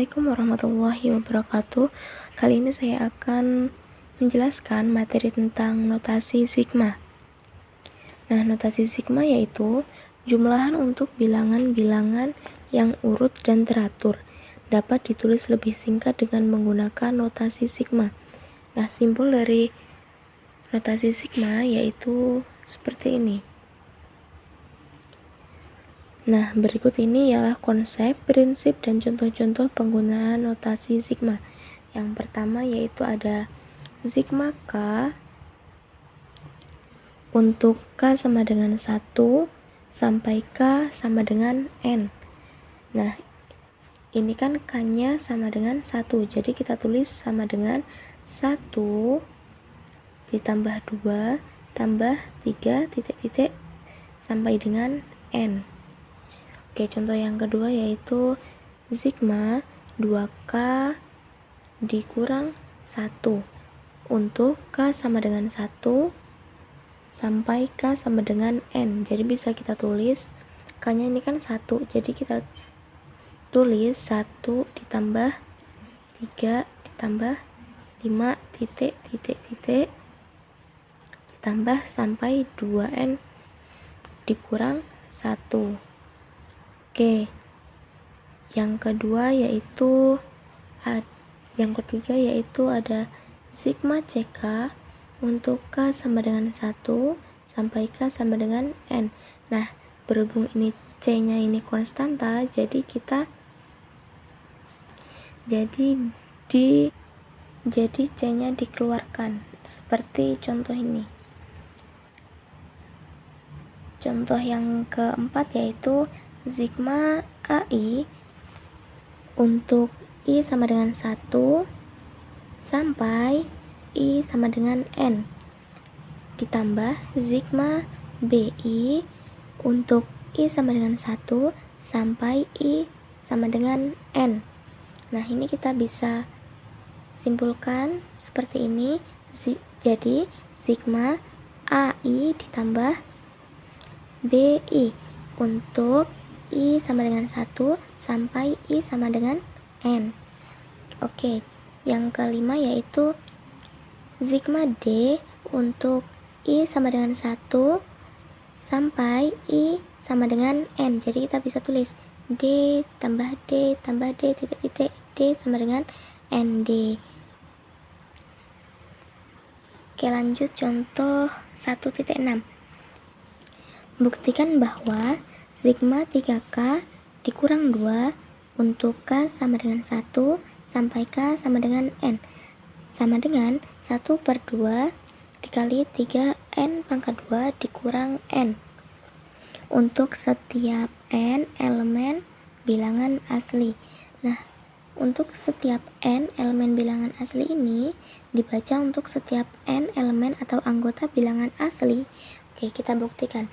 Assalamualaikum warahmatullahi wabarakatuh. Kali ini saya akan menjelaskan materi tentang notasi sigma. Nah, notasi sigma yaitu jumlahan untuk bilangan-bilangan yang urut dan teratur. Dapat ditulis lebih singkat dengan menggunakan notasi sigma. Nah, simbol dari notasi sigma yaitu seperti ini. Nah, berikut ini ialah konsep, prinsip, dan contoh-contoh penggunaan notasi sigma. Yang pertama yaitu ada sigma K untuk K sama dengan 1 sampai K sama dengan N. Nah, ini kan K-nya sama dengan 1, jadi kita tulis sama dengan 1 ditambah 2 tambah 3 titik-titik sampai dengan N. Oke, contoh yang kedua yaitu sigma 2K dikurang 1 untuk K sama dengan 1 sampai K sama dengan N. Jadi bisa kita tulis K-nya ini kan 1, jadi kita tulis 1 ditambah 3 ditambah 5 titik-titik ditambah sampai 2N dikurang 1. Oke, yang ketiga yaitu ada sigma CK untuk K sama dengan 1 sampai K sama dengan N. Nah, berhubung ini C-nya ini konstanta, jadi C-nya dikeluarkan seperti contoh ini. Contoh yang keempat yaitu sigma AI untuk I sama dengan 1 sampai I sama dengan N ditambah sigma BI untuk I sama dengan 1 sampai I sama dengan N. Nah, ini kita bisa simpulkan seperti ini. Jadi sigma AI ditambah BI untuk I sama dengan 1 sampai I sama dengan N. Oke, yang kelima yaitu sigma D untuk I sama dengan 1 sampai I sama dengan N. Jadi kita bisa tulis D tambah D tambah D titik-titik D sama dengan ND. Oke, lanjut contoh 1.6. Buktikan bahwa sigma 3K dikurang 2 untuk K sama dengan 1 sampai K sama dengan N sama dengan 1/2 dikali 3N pangkat 2 dikurang N untuk setiap N elemen bilangan asli. Nah, untuk setiap N elemen bilangan asli ini dibaca untuk setiap N elemen atau anggota bilangan asli. Oke, kita buktikan.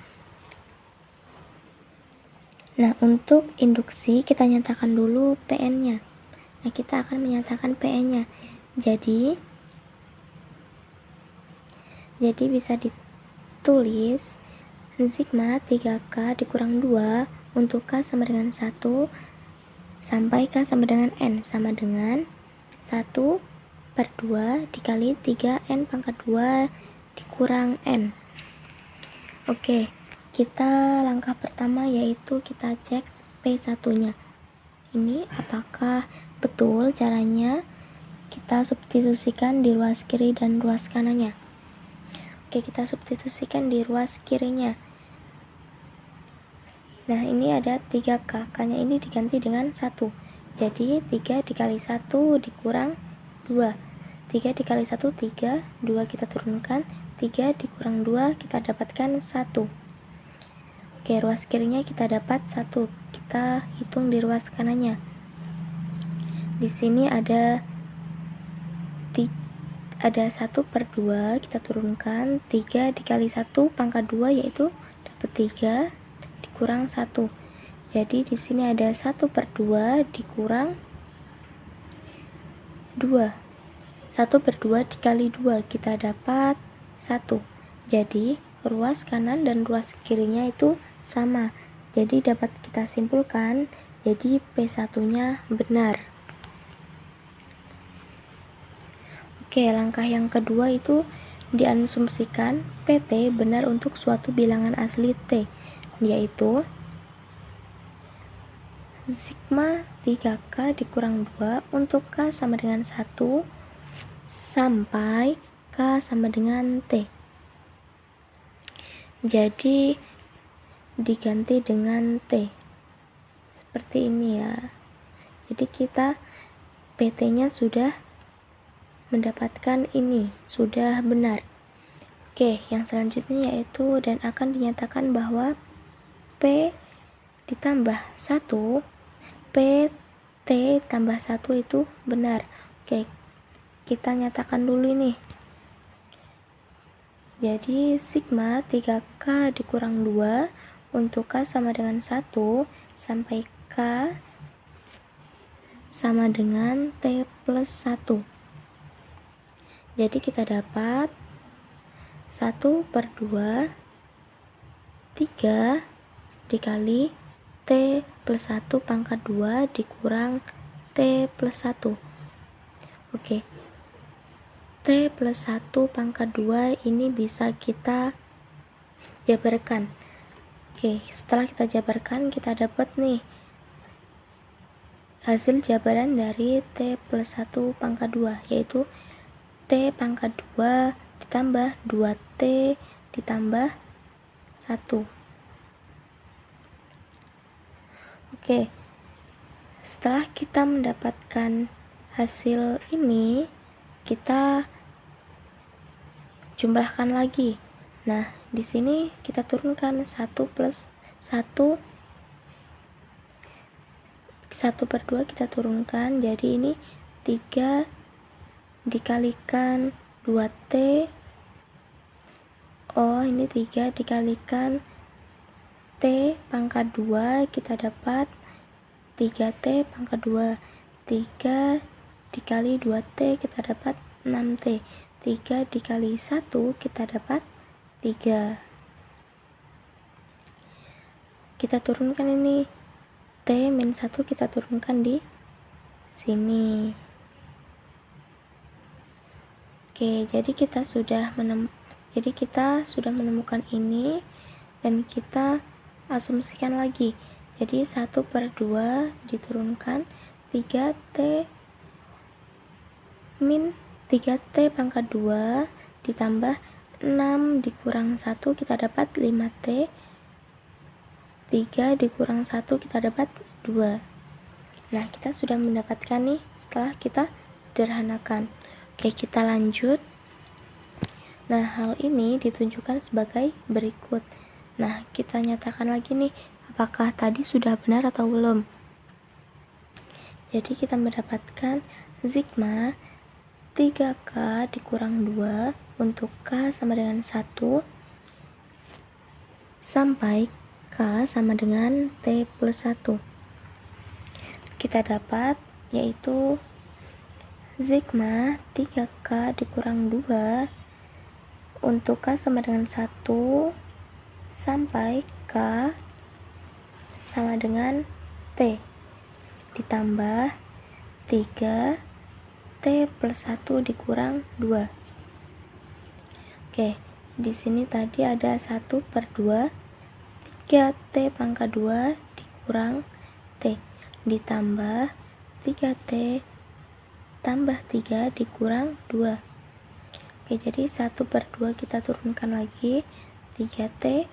Nah, untuk induksi kita nyatakan dulu PN-nya. Nah, kita akan menyatakan PN-nya. Jadi bisa ditulis sigma 3K dikurang 2 untuk K sama dengan 1 sampai K sama dengan N sama dengan 1/2 dikali 3N pangkat 2 dikurang N. Oke, kita langkah pertama yaitu kita cek P1-nya. Ini apakah betul caranya kita substitusikan di ruas kiri dan ruas kanannya. Oke, kita substitusikan di ruas kirinya. Nah, ini ada 3K, K-nya ini diganti dengan 1. Jadi 3 dikali 1 dikurang 2. 3 dikali 1 3, 2 kita turunkan, 3 dikurang 2 kita dapatkan 1. Oke, ruas kirinya kita dapat 1. Kita hitung di ruas kanannya. Di sini ada 1/2, kita turunkan 3 dikali 1 pangkat 2 yaitu dapat 3 dikurang 1. Jadi di sini ada 1/2 dikurang 2. 1/2 dikali 2 kita dapat 1. Jadi ruas kanan dan ruas kirinya itu sama. Jadi dapat kita simpulkan, jadi P1-nya benar. Oke, langkah yang kedua itu diasumsikan PT benar untuk suatu bilangan asli T, yaitu sigma 3K dikurang 2 untuk K sama dengan 1 sampai K sama dengan T. Jadi diganti dengan T seperti ini ya. Jadi kita PT-nya sudah mendapatkan ini, sudah benar. Oke, yang selanjutnya yaitu dan akan dinyatakan bahwa P ditambah 1, PT tambah 1 itu benar. Oke, kita nyatakan dulu ini. Jadi sigma 3K dikurang 2 untuk K sama dengan 1 sampai K sama dengan T plus 1. Jadi kita dapat 1/2 3 dikali T plus 1 pangkat 2 dikurang T plus 1. Oke, T plus 1 pangkat 2 ini bisa kita jabarkan. Oke, setelah kita jabarkan kita dapat nih hasil jabaran dari T plus 1 pangkat 2, yaitu T pangkat 2 ditambah 2T ditambah 1. Oke, setelah kita mendapatkan hasil ini, kita jumlahkan lagi. Nah, di sini kita turunkan 1 plus 1 1/2 kita turunkan, jadi ini 3 dikalikan 2T. Ini 3 dikalikan T pangkat 2, kita dapat 3T pangkat 2. 3 dikali 2T kita dapat 6T. 3 dikali 1 kita dapat 3. Kita turunkan ini T min 1 kita turunkan di sini. Oke, jadi kita sudah menemukan ini dan kita asumsikan lagi. Jadi 1/2 diturunkan 3T min 3T pangkat 2 ditambah 6 dikurang 1 kita dapat 5T. 3 dikurang 1 kita dapat 2. Nah, kita sudah mendapatkan nih setelah kita sederhanakan. Oke, kita lanjut. Nah, hal ini ditunjukkan sebagai berikut. Nah, kita nyatakan lagi nih, apakah tadi sudah benar atau belum. Jadi kita mendapatkan sigma 3K dikurang 2 untuk K sama dengan 1 sampai K sama dengan T plus 1. Kita dapat yaitu sigma 3K dikurang 2 untuk K sama dengan 1 sampai K sama dengan T ditambah 3 T plus 1 dikurang 2. Oke, di sini tadi ada 1/2 3T pangkat 2 dikurang T ditambah 3T tambah 3 dikurang 2. Oke, jadi 1/2 kita turunkan lagi, 3T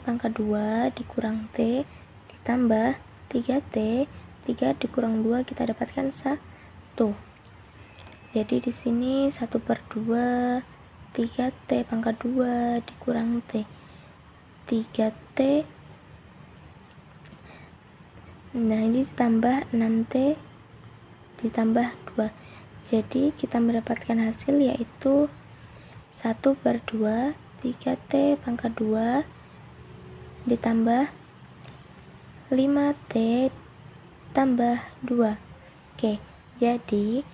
pangkat 2 dikurang T ditambah 3T 3 dikurang 2 kita dapatkan 1. Jadi di sini 1/2 3T pangkat 2 dikurang T 3T. Nah, ini ditambah 6T ditambah 2. Jadi kita mendapatkan hasil yaitu 1/2 3T pangkat 2 ditambah 5T tambah 2. Oke, jadi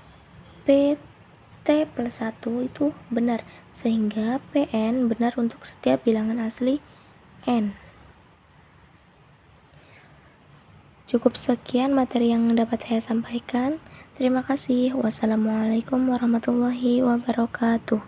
PT plus 1 itu benar, sehingga PN benar untuk setiap bilangan asli N. Cukup sekian materi yang dapat saya sampaikan. Terima kasih. Wassalamualaikum warahmatullahi wabarakatuh.